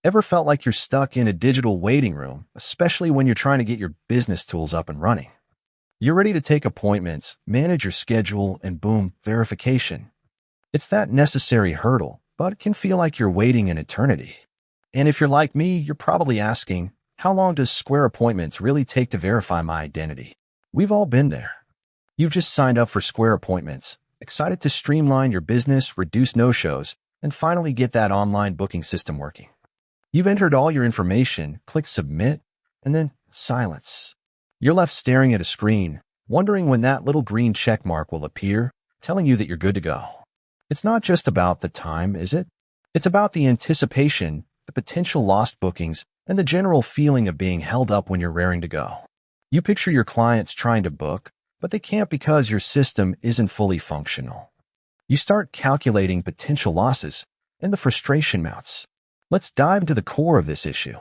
Ever felt like you're stuck in a digital waiting room, especially when you're trying to get your business tools up and running? You're ready to take appointments, manage your schedule, and boom, verification. It's that necessary hurdle, but it can feel like you're waiting an eternity. And if you're like me, you're probably asking, how long does Square Appointments really take to verify my identity? We've all been there. You've just signed up for Square Appointments, excited to streamline your business, reduce no-shows, and finally get that online booking system working. You've entered all your information, click submit, and then silence. You're left staring at a screen, wondering when that little green check mark will appear, telling you that you're good to go. It's not just about the time, is it? It's about the anticipation, the potential lost bookings, and the general feeling of being held up when you're raring to go. You picture your clients trying to book, but they can't because your system isn't fully functional. You start calculating potential losses, and the frustration mounts. Let's dive into the core of this issue.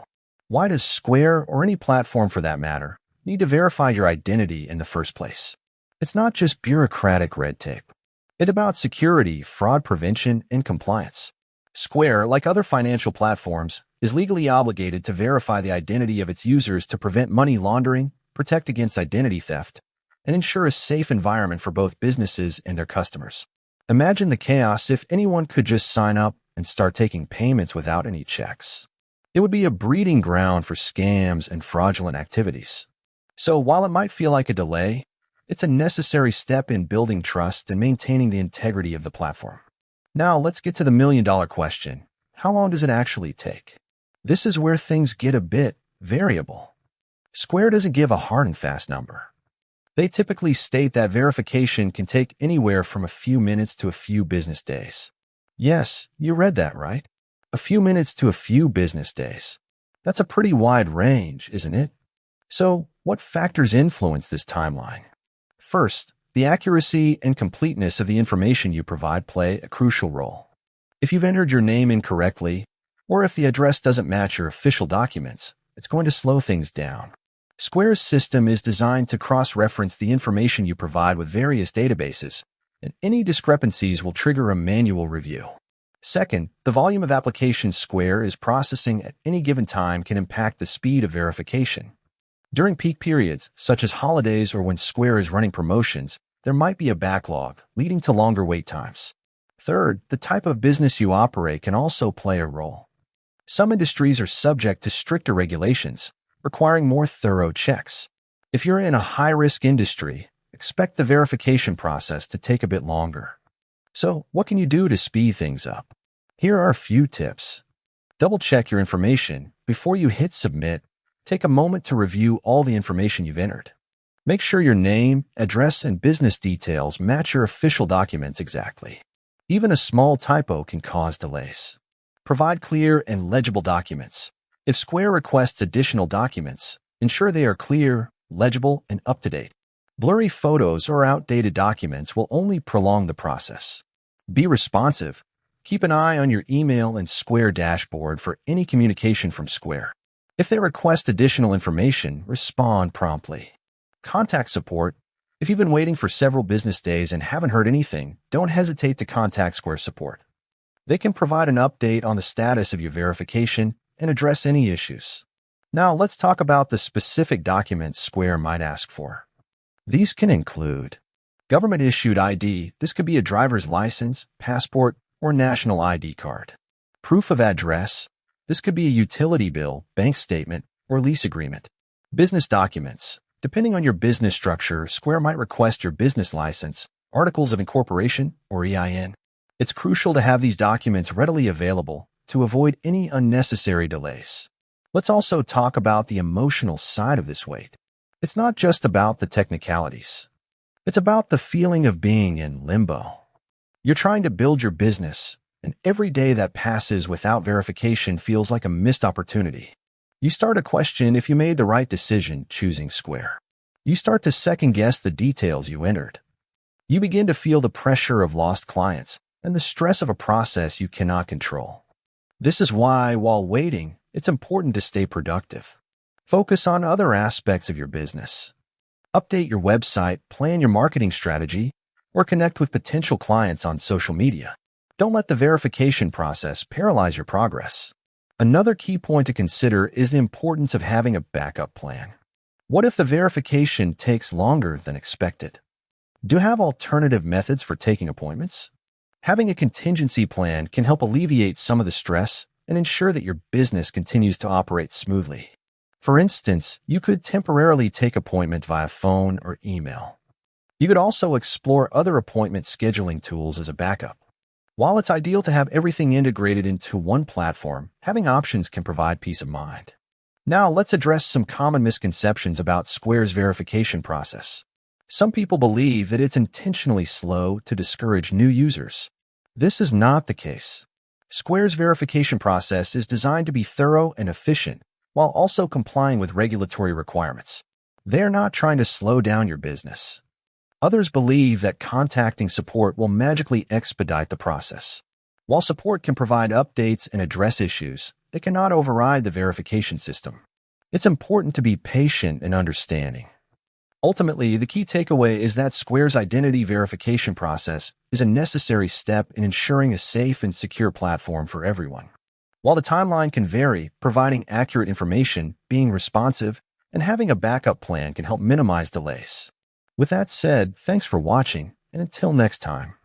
Why does Square, or any platform for that matter, need to verify your identity in the first place? It's not just bureaucratic red tape. It's about security, fraud prevention, and compliance. Square, like other financial platforms, is legally obligated to verify the identity of its users to prevent money laundering, protect against identity theft, and ensure a safe environment for both businesses and their customers. Imagine the chaos if anyone could just sign up and start taking payments without any checks. It would be a breeding ground for scams and fraudulent activities. So while it might feel like a delay, it's a necessary step in building trust and maintaining the integrity of the platform. Now let's get to the million-dollar question. How long does it actually take? This is where things get a bit variable. Square doesn't give a hard and fast number. They typically state that verification can take anywhere from a few minutes to a few business days. Yes, you read that right. A few minutes to a few business days. That's a pretty wide range, isn't it? So, what factors influence this timeline? First, the accuracy and completeness of the information you provide play a crucial role. If you've entered your name incorrectly, or if the address doesn't match your official documents, it's going to slow things down. Square's system is designed to cross-reference the information you provide with various databases, and any discrepancies will trigger a manual review. Second, the volume of applications Square is processing at any given time can impact the speed of verification. During peak periods, such as holidays or when Square is running promotions, there might be a backlog, leading to longer wait times. Third, the type of business you operate can also play a role. Some industries are subject to stricter regulations, requiring more thorough checks. If you're in a high-risk industry, expect the verification process to take a bit longer. So, what can you do to speed things up? Here are a few tips. Double-check your information. Before you hit submit, take a moment to review all the information you've entered. Make sure your name, address, and business details match your official documents exactly. Even a small typo can cause delays. Provide clear and legible documents. If Square requests additional documents, ensure they are clear, legible, and up-to-date. Blurry photos or outdated documents will only prolong the process. Be responsive. Keep an eye on your email and Square dashboard for any communication from Square. If they request additional information, respond promptly. Contact support. If you've been waiting for several business days and haven't heard anything, don't hesitate to contact Square support. They can provide an update on the status of your verification and address any issues. Now let's talk about the specific documents Square might ask for. These can include government-issued ID. This could be a driver's license, passport, or national ID card. Proof of address. This could be a utility bill, bank statement, or lease agreement. Business documents. Depending on your business structure, Square might request your business license, articles of incorporation, or EIN. It's crucial to have these documents readily available to avoid any unnecessary delays. Let's also talk about the emotional side of this wait. It's not just about the technicalities. It's about the feeling of being in limbo. You're trying to build your business, and every day that passes without verification feels like a missed opportunity. You start to question if you made the right decision choosing Square. You start to second-guess the details you entered. You begin to feel the pressure of lost clients and the stress of a process you cannot control. This is why, while waiting, it's important to stay productive. Focus on other aspects of your business. Update your website, plan your marketing strategy, or connect with potential clients on social media. Don't let the verification process paralyze your progress. Another key point to consider is the importance of having a backup plan. What if the verification takes longer than expected? Do you have alternative methods for taking appointments? Having a contingency plan can help alleviate some of the stress and ensure that your business continues to operate smoothly. For instance, you could temporarily take appointments via phone or email. You could also explore other appointment scheduling tools as a backup. While it's ideal to have everything integrated into one platform, having options can provide peace of mind. Now, let's address some common misconceptions about Square's verification process. Some people believe that it's intentionally slow to discourage new users. This is not the case. Square's verification process is designed to be thorough and efficient, while also complying with regulatory requirements. They are not trying to slow down your business. Others believe that contacting support will magically expedite the process. While support can provide updates and address issues, it cannot override the verification system. It's important to be patient and understanding. Ultimately, the key takeaway is that Square's identity verification process is a necessary step in ensuring a safe and secure platform for everyone. While the timeline can vary, providing accurate information, being responsive, and having a backup plan can help minimize delays. With that said, thanks for watching, and until next time.